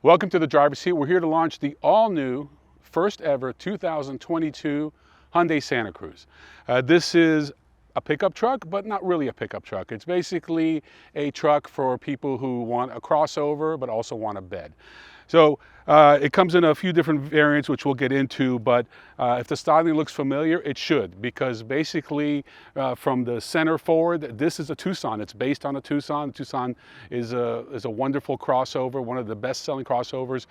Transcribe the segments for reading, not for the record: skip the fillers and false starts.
Welcome to the driver's seat. We're here to launch the all-new, first ever 2022 Hyundai Santa Cruz. This is a pickup truck, but not really a pickup truck. It's basically a truck for people who want a crossover, but also want a bed. So it comes in a few different variants, which we'll get into, but if the styling looks familiar, it should, because basically from the center forward, this is a Tucson. It's based on a Tucson. The Tucson is a wonderful crossover, one of the best-selling crossovers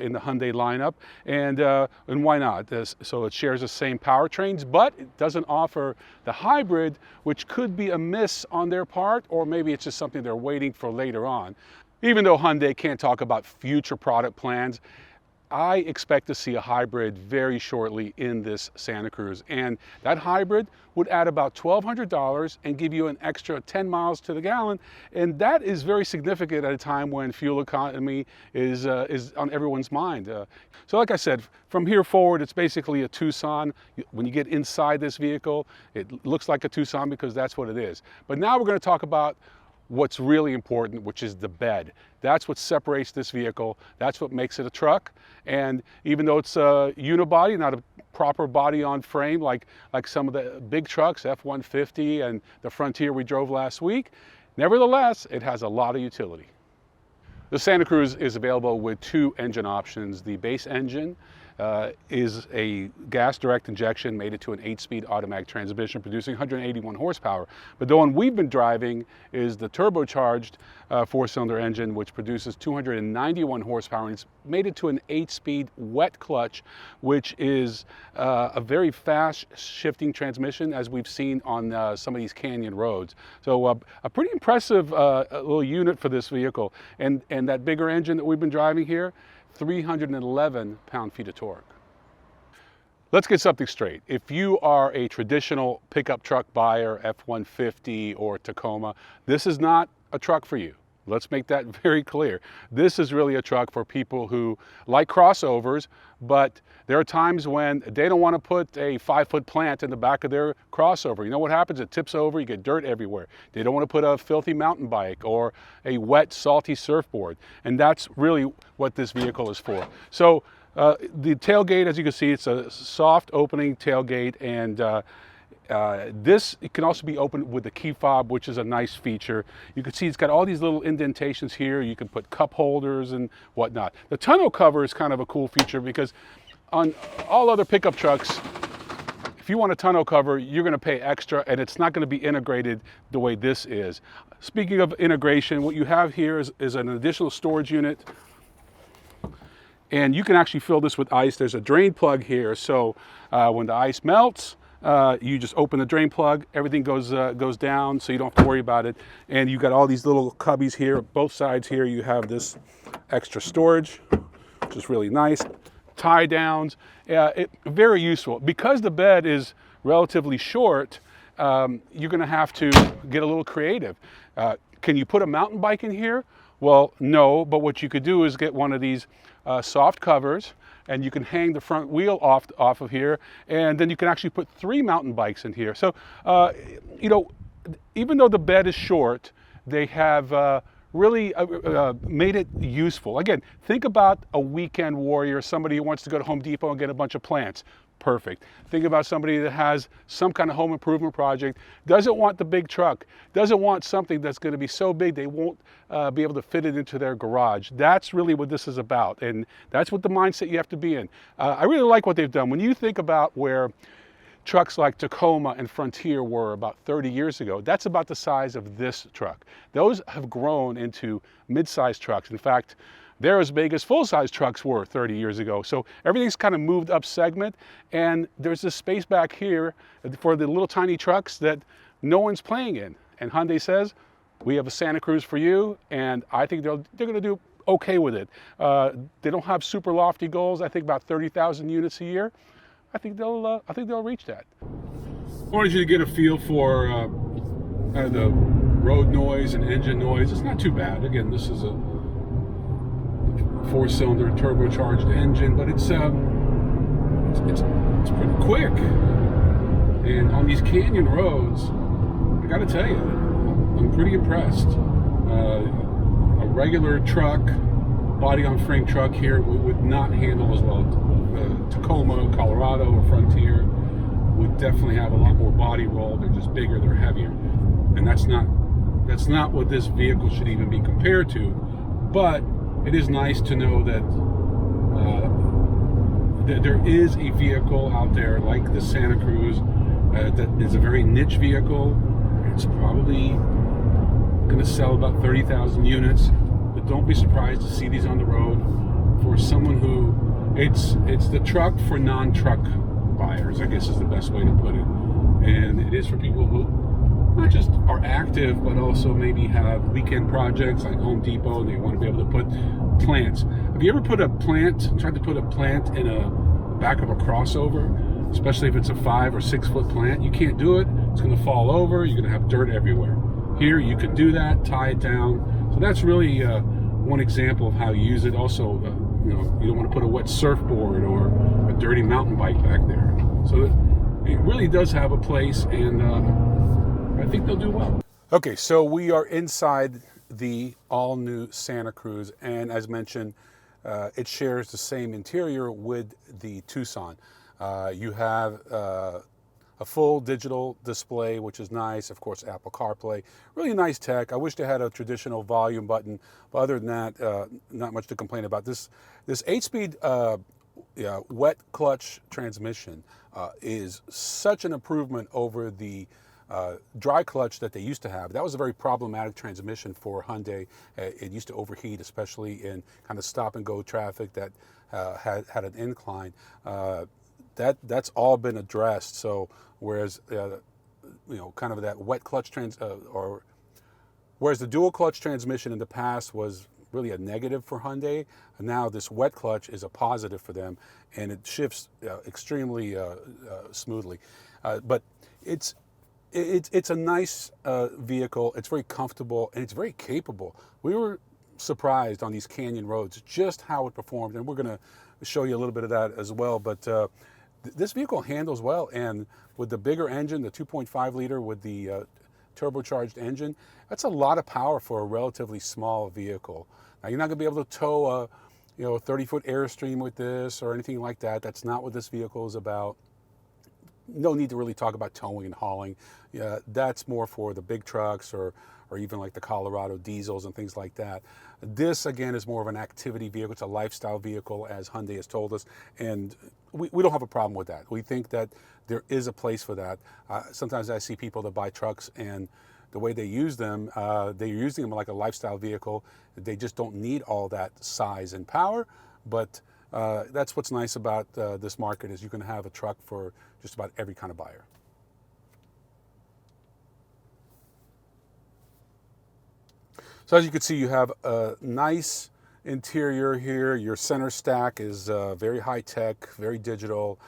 in the Hyundai lineup, and why not? So it shares the same powertrains, but it doesn't offer the hybrid, which could be a miss on their part, or maybe it's just something they're waiting for later on. Even though Hyundai can't talk about future product plans, I expect to see a hybrid very shortly in this Santa Cruz. And that hybrid would add about $1,200 and give you an extra 10 miles to the gallon. And that is very significant at a time when fuel economy is on everyone's mind. So like I said, from here forward, it's basically a Tucson. When you get inside this vehicle, it looks like a Tucson because that's what it is. But now we're going to talk about what's really important, which is the bed. That's what separates this vehicle. That's what makes it a truck. And even though it's a unibody, not a proper body on frame like some of the big trucks, F-150 and the Frontier we drove last week, nevertheless, it has a lot of utility. The Santa Cruz is available with two engine options. The base engine is a gas direct injection, mated to an 8-speed automatic transmission producing 181 horsepower. But the one we've been driving is the turbocharged 4-cylinder engine, which produces 291 horsepower, and it's mated to an 8-speed wet clutch, which is a very fast shifting transmission, as we've seen on some of these canyon roads. So a pretty impressive little unit for this vehicle. And that bigger engine that we've been driving here, 311 pound-feet of torque. Let's get something straight. If you are a traditional pickup truck buyer, F-150 or Tacoma, this is not a truck for you. Let's make that very clear. This is really a truck for people who like crossovers, but there are times when they don't want to put a 5-foot plant in the back of their crossover. You know what happens? It tips over, you get dirt everywhere. They don't want to put a filthy mountain bike or a wet, salty surfboard. And that's really what this vehicle is for. So the tailgate, as you can see, it's a soft opening tailgate, and this can also be opened with the key fob, which is a nice feature. You can see it's got all these little indentations here. You can put cup holders and whatnot. The tonneau cover is kind of a cool feature because on all other pickup trucks, if you want a tonneau cover, you're going to pay extra, and it's not going to be integrated the way this is. Speaking of integration, what you have here is an additional storage unit, and you can actually fill this with ice. There's a drain plug here, so when the ice melts, you just open the drain plug, everything goes down, so you don't have to worry about it. And you've got all these little cubbies here. Both sides here, you have this extra storage, which is really nice. Tie downs, very useful. Because the bed is relatively short, you're going to have to get a little creative. Can you put a mountain bike in here? Well, no, but what you could do is get one of these soft covers, and you can hang the front wheel off of here, and then you can actually put 3 mountain bikes in here. So, you know, even though the bed is short, they have really made it useful. Again, think about a weekend warrior, somebody who wants to go to Home Depot and get a bunch of plants. Perfect. Think about somebody that has some kind of home improvement project, doesn't want the big truck, doesn't want something that's going to be so big they won't be able to fit it into their garage. That's really what this is about, and that's what the mindset you have to be in. I really like what they've done. When you think about where trucks like Tacoma and Frontier were about 30 years ago, that's about the size of this truck. Those have grown into mid-sized trucks. In fact, they're as big as full-size trucks were 30 years ago. So everything's kind of moved up segment, and there's this space back here for the little tiny trucks that no one's playing in. And Hyundai says, we have a Santa Cruz for you, and I think they're going to do okay with it. They don't have super lofty goals. I think about 30,000 units a year. I think they'll reach that. I wanted you to get a feel for kind of the road noise and engine noise. It's not too bad. Again, this is a 4-cylinder turbocharged engine, but it's pretty quick. And on these canyon roads, I got to tell you, I'm pretty impressed. A regular truck body on frame truck here would not handle as well. Tacoma, Colorado, or Frontier would definitely have a lot more body roll. They're just bigger, they're heavier, and that's not what this vehicle should even be compared to. But it is nice to know that there is a vehicle out there like the Santa Cruz that is a very niche vehicle. It's probably going to sell about 30,000 units, but don't be surprised to see these on the road for someone who it's the truck for non-truck buyers, I guess is the best way to put it. And it is for people who not just are active, but also maybe have weekend projects like Home Depot, and they want to be able to put plants. Have you ever tried to put a plant in a back of a crossover, especially if it's a 5 or 6 foot plant? You can't do it. It's going to fall over. You're going to have dirt everywhere. Here, you can do that, tie it down. So that's really one example of how you use it. Also, you don't want to put a wet surfboard or a dirty mountain bike back there. So it really does have a place, and I think they'll do well. Okay, so we are inside the all-new Santa Cruz, and as mentioned, it shares the same interior with the Tucson. You have a full digital display, which is nice. Of course, Apple CarPlay, really nice tech. I wish they had a traditional volume button, but other than that, not much to complain about. This 8-speed wet clutch transmission is such an improvement over the dry clutch that they used to have. That was a very problematic transmission for Hyundai. It used to overheat, especially in kind of stop and go traffic that had an incline. That's all been addressed. So whereas kind of that wet clutch whereas the dual clutch transmission in the past was really a negative for Hyundai, and now this wet clutch is a positive for them, and it shifts extremely smoothly. But it's a nice vehicle. It's very comfortable, and it's very capable. We were surprised on these canyon roads just how it performed, and we're going to show you a little bit of that as well. But this vehicle handles well, and with the bigger engine, the 2.5 liter with the turbocharged engine, that's a lot of power for a relatively small vehicle. Now, you're not going to be able to tow a 30-foot Airstream with this or anything like that. That's not what this vehicle is about. No need to really talk about towing and hauling. That's more for the big trucks or even like the Colorado diesels and things like that. This, again, is more of an activity vehicle. It's a lifestyle vehicle, as Hyundai has told us, and we don't have a problem with that. We think that there is a place for that. Sometimes I see people that buy trucks, and the way they use them, they're using them like a lifestyle vehicle. They just don't need all that size and power, but that's what's nice about this market, is you can have a truck for just about every kind of buyer. So as you can see, you have a nice interior here. Your center stack is very high tech, very digital.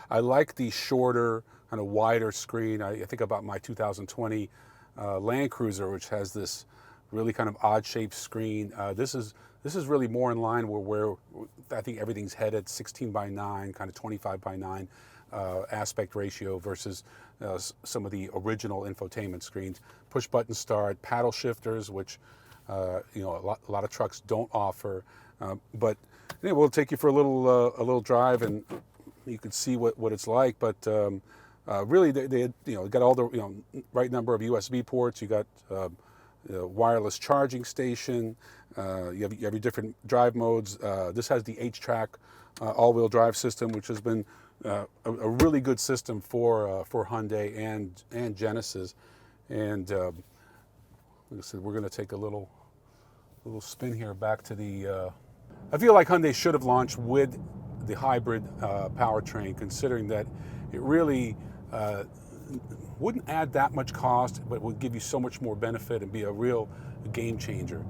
I like the shorter, kind of wider screen. I think about my 2020 Land Cruiser, which has this really kind of odd shaped screen. This is really more in line with where I think everything's headed, 16:9, kind of 25:9 aspect ratio versus some of the original infotainment screens. Push button start, paddle shifters, which a lot of trucks don't offer. But anyway, we'll take you for a little drive, and you can see what it's like. But really, they got all the right number of USB ports. You got wireless charging station. You have your different drive modes. This has the H-Track all-wheel drive system, which has been a really good system for Hyundai and Genesis. And like I said, we're going to take a little spin here back to the. I feel like Hyundai should have launched with the hybrid powertrain, considering that it really wouldn't add that much cost, but would give you so much more benefit and be a real game changer.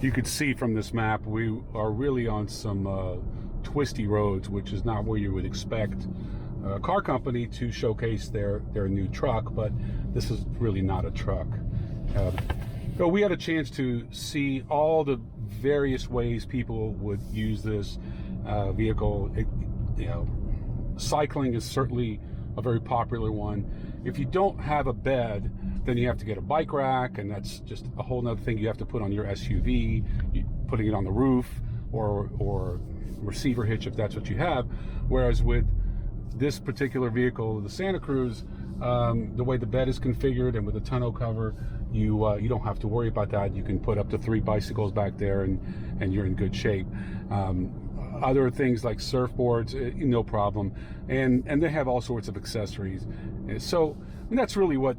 You could see from this map we are really on some twisty roads, which is not where you would expect a car company to showcase their new truck, but this is really not a truck. So we had a chance to see all the various ways people would use this. vehicle. You know, cycling is certainly a very popular one. If you don't have a bed, then you have to get a bike rack, and that's just a whole nother thing you have to put on your SUV, putting it on the roof or receiver hitch if that's what you have. Whereas with this particular vehicle, the Santa Cruz, the way the bed is configured and with the tonneau cover, you don't have to worry about that. You can put up to 3 bicycles back there, and you're in good shape. Other things like surfboards, no problem, and they have all sorts of accessories. So that's really what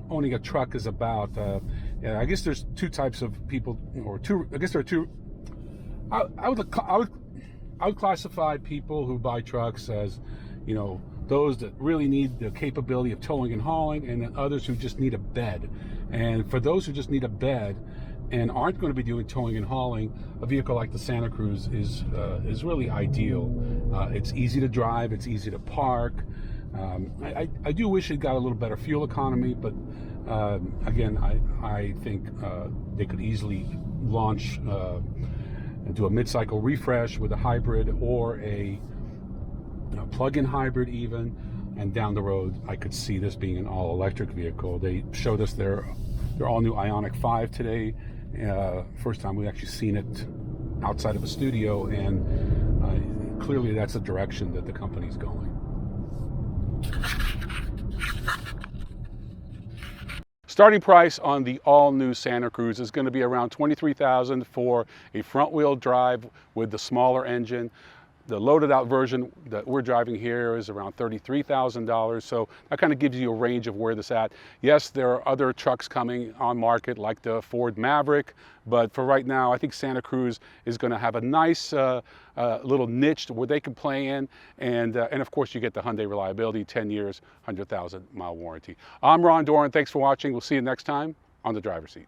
owning a truck is about. I guess there's 2 types of people, or 2. I guess there are 2. I would classify people who buy trucks as, you know, those that really need the capability of towing and hauling, and then others who just need a bed. And for those who just need a bed and aren't going to be doing towing and hauling, a vehicle like the Santa Cruz is really ideal. It's easy to drive, it's easy to park. I do wish it got a little better fuel economy, but again, I think they could easily launch and do a mid-cycle refresh with a hybrid or a plug-in hybrid even, and down the road I could see this being an all-electric vehicle. They showed us their all-new Ioniq 5 today. First time we've actually seen it outside of a studio, and clearly that's the direction that the company's going. Starting price on the all-new Santa Cruz is going to be around $23,000 for a front-wheel drive with the smaller engine. The loaded-out version that we're driving here is around $33,000, so that kind of gives you a range of where this at. Yes, there are other trucks coming on market like the Ford Maverick, but for right now, I think Santa Cruz is going to have a nice little niche where they can play in, and of course you get the Hyundai Reliability, 10 years, 100,000 mile warranty. I'm Ron Doran. Thanks for watching. We'll see you next time on The Driver's Seat.